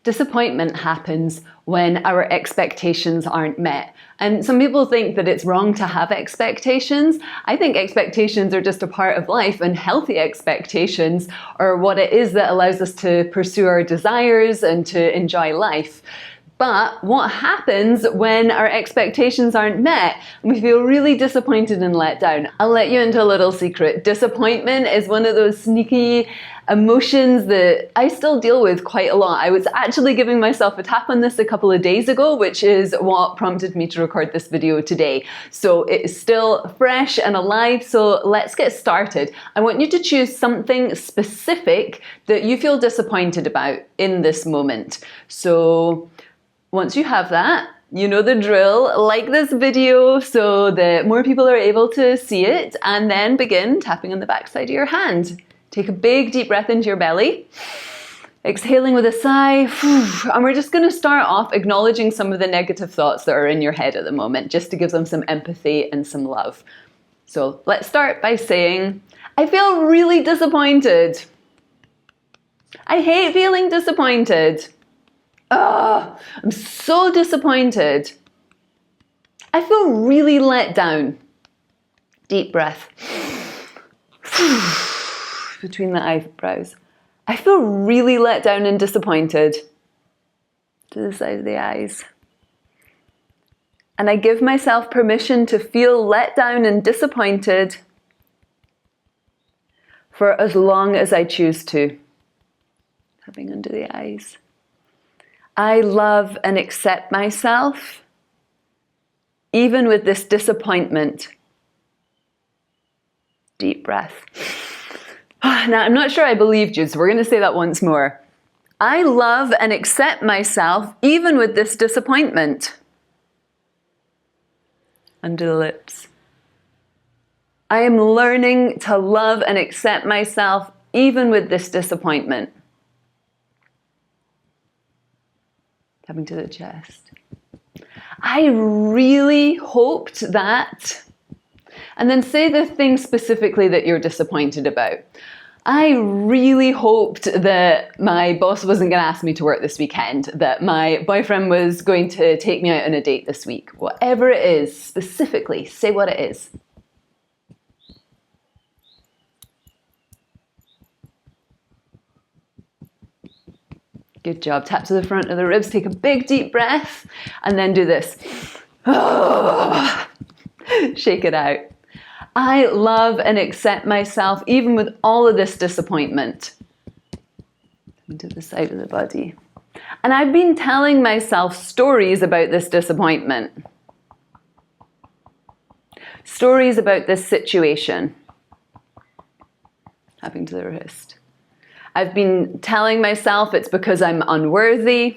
Disappointment happens when our expectations aren't met. And some people think that it's wrong to have expectations. I think expectations are just a part of life, and healthy expectations are what it is that allows us to pursue our desires and to enjoy life. But what happens when our expectations aren't met and we feel really disappointed and let down? I'll let you into a little secret. Disappointment is one of those sneaky emotions that I still deal with quite a lot. I was actually giving myself a tap on this a couple of days ago, which is what prompted me to record this video today. So it is still fresh and alive, so let's get started. I want you to choose something specific that you feel disappointed about in this moment. So once you have that, you know the drill. Like this video so that more people are able to see it, and then begin tapping on the back side of your hand. Take a big deep breath into your belly, exhaling with a sigh, and we're just going to start off acknowledging some of the negative thoughts that are in your head at the moment, just to give them some empathy and some love. So let's start by saying, I feel really disappointed. I hate feeling disappointed. Oh, I'm so disappointed. I feel really let down. Deep breath. Between the eyebrows. I feel really let down and disappointed. To the side of the eyes. And I give myself permission to feel let down and disappointed for as long as I choose to. Tapping under the eyes. I love and accept myself, even with this disappointment. Deep breath. Now, I'm not sure I believed you, so we're going to say that once more. I love and accept myself, even with this disappointment. Under the lips. I am learning to love and accept myself, even with this disappointment. Coming to the chest. I really hoped that, and then say the thing specifically that you're disappointed about. I really hoped that my boss wasn't going to ask me to work this weekend, that my boyfriend was going to take me out on a date this week. Whatever it is, specifically, say what it is. Good job. Tap to the front of the ribs, take a big deep breath, and then do this. Shake it out. I love and accept myself even with all of this disappointment. To the side of the body. And I've been telling myself stories about this disappointment. Stories about this situation. Tapping to the wrist. I've been telling myself it's because I'm unworthy,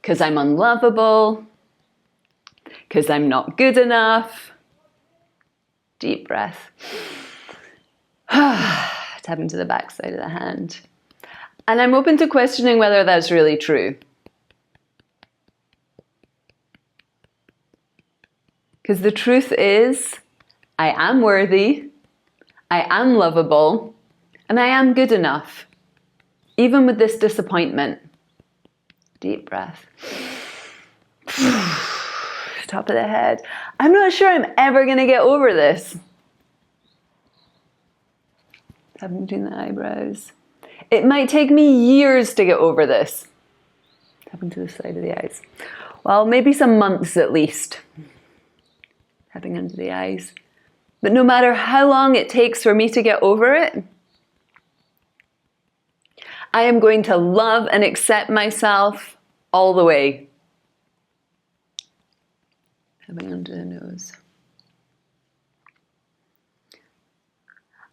because I'm unlovable, because I'm not good enough. Deep breath. Tapping to the back side of the hand. And I'm open to questioning whether that's really true. Because the truth is, I am worthy, I am lovable, and I am good enough, even with this disappointment. Deep breath. Top of the head. I'm not sure I'm ever going to get over this. Tapping between the eyebrows. It might take me years to get over this. Tapping to the side of the eyes. Well, maybe some months at least. Tapping under the eyes. But no matter how long it takes for me to get over it, I am going to love and accept myself all the way. Tapping under the nose.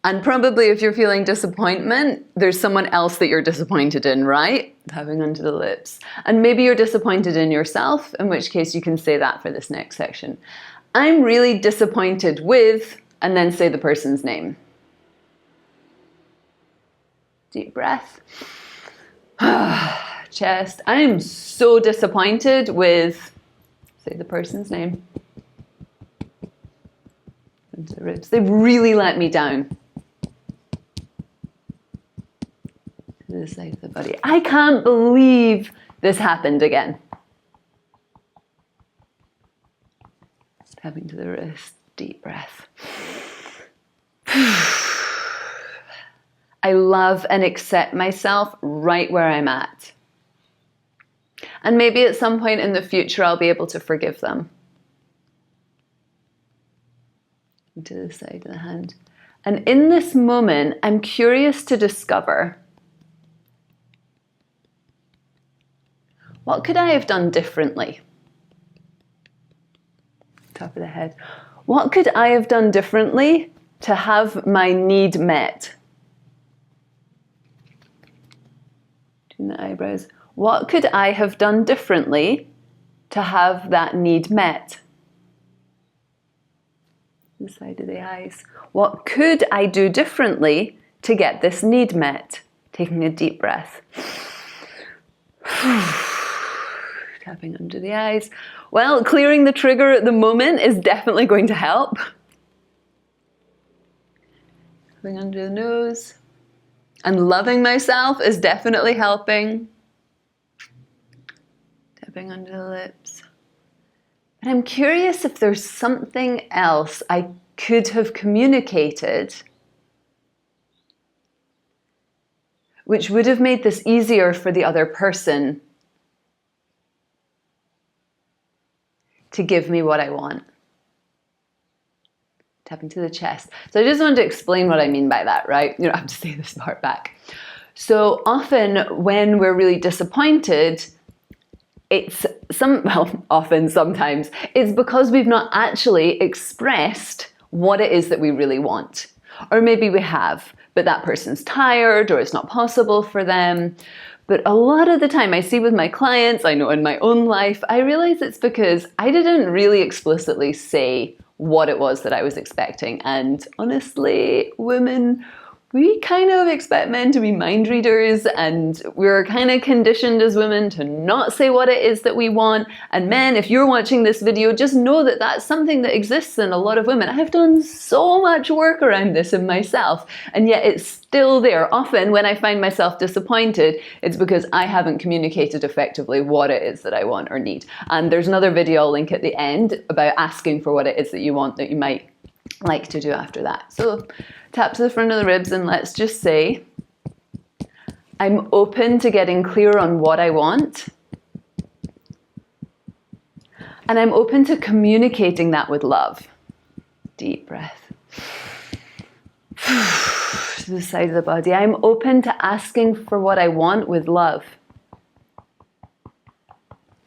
And probably if you're feeling disappointment, there's someone else that you're disappointed in, right? Tapping under the lips. And maybe you're disappointed in yourself, in which case you can say that for this next section. I'm really disappointed with, and then say the person's name. Deep breath. Chest. I am so disappointed with, say the person's name. Into the ribs. They've really let me down. To the side of the body. I can't believe this happened again. Tapping to the wrist, deep breath. I love and accept myself right where I'm at. And maybe at some point in the future, I'll be able to forgive them. To the side of the hand. And in this moment, I'm curious to discover, what could I have done differently? Top of the head. What could I have done differently to have my need met? Doing the eyebrows. What could I have done differently to have that need met? The side of the eyes. What could I do differently to get this need met? Taking a deep breath. Tapping under the eyes. Well, clearing the trigger at the moment is definitely going to help. Tapping under the nose. And loving myself is definitely helping. Tapping under the lips. But I'm curious if there's something else I could have communicated which would have made this easier for the other person to give me what I want. Tapping to the chest. So I just wanted to explain what I mean by that, right? You don't have to say this part back. So often when we're really disappointed, sometimes it's because we've not actually expressed what it is that we really want. Or maybe we have, but that person's tired or it's not possible for them. But a lot of the time I see with my clients, I know in my own life, I realize it's because I didn't really explicitly say what it was that I was expecting. And honestly, women, we kind of expect men to be mind readers, and we're kind of conditioned as women to not say what it is that we want. And men, if you're watching this video, just know that that's something that exists in a lot of women. I've done so much work around this in myself, and yet it's still there. Often when I find myself disappointed, it's because I haven't communicated effectively what it is that I want or need. And there's another video I'll link at the end about asking for what it is that you want that you might like to do after that. So tap to the front of the ribs and let's just say, I'm open to getting clear on what I want. And I'm open to communicating that with love. Deep breath. To the side of the body. I'm open to asking for what I want with love.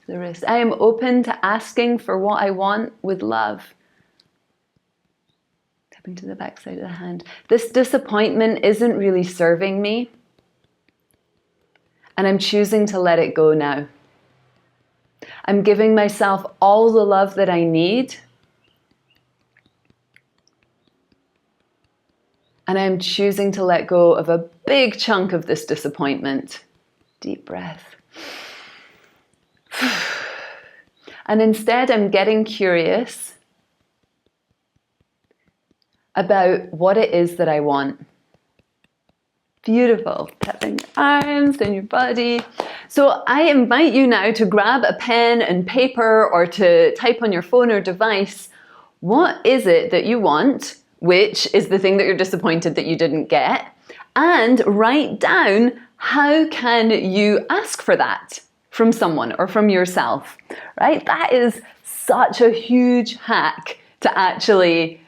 The wrist. I am open to asking for what I want with love. To the back side of the hand. This disappointment isn't really serving me, and I'm choosing to let it go now. I'm giving myself all the love that I need, and I'm choosing to let go of a big chunk of this disappointment. Deep breath. And instead, I'm getting curious about what it is that I want. Beautiful. Tapping arms down your body. So I invite you now to grab a pen and paper or to type on your phone or device, what is it that you want, which is the thing that you're disappointed that you didn't get, and write down how can you ask for that from someone or from yourself, right? That is such a huge hack to actually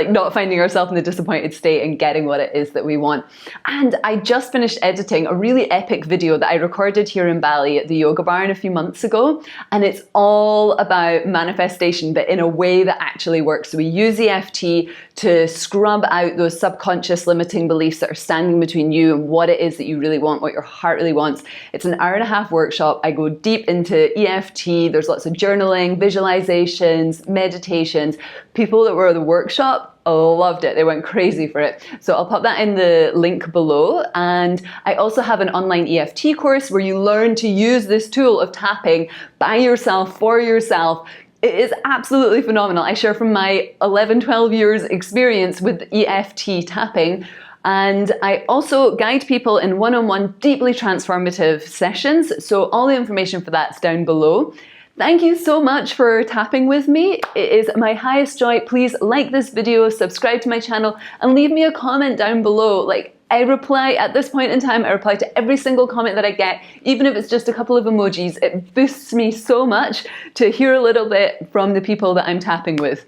not finding ourselves in the disappointed state and getting what it is that we want. And I just finished editing a really epic video that I recorded here in Bali at the Yoga Barn a few months ago. And it's all about manifestation, but in a way that actually works. So we use EFT to scrub out those subconscious limiting beliefs that are standing between you and what it is that you really want, what your heart really wants. It's an hour-and-a-half workshop. I go deep into EFT. There's lots of journaling, visualizations, meditations. People that were at the workshop loved it. They went crazy for it. So I'll pop that in the link below. And I also have an online EFT course where you learn to use this tool of tapping by yourself, for yourself. It is absolutely phenomenal. I share from my 11, 12 years experience with EFT tapping And I also guide people in one-on-one deeply transformative sessions. So all the information for that's down below. Thank you so much for tapping with me. It is my highest joy. Please like this video, subscribe to my channel, and leave me a comment down below. Like, I reply at this point in time, I reply to every single comment that I get, even if it's just a couple of emojis. It boosts me so much to hear a little bit from the people that I'm tapping with.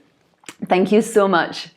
Thank you so much.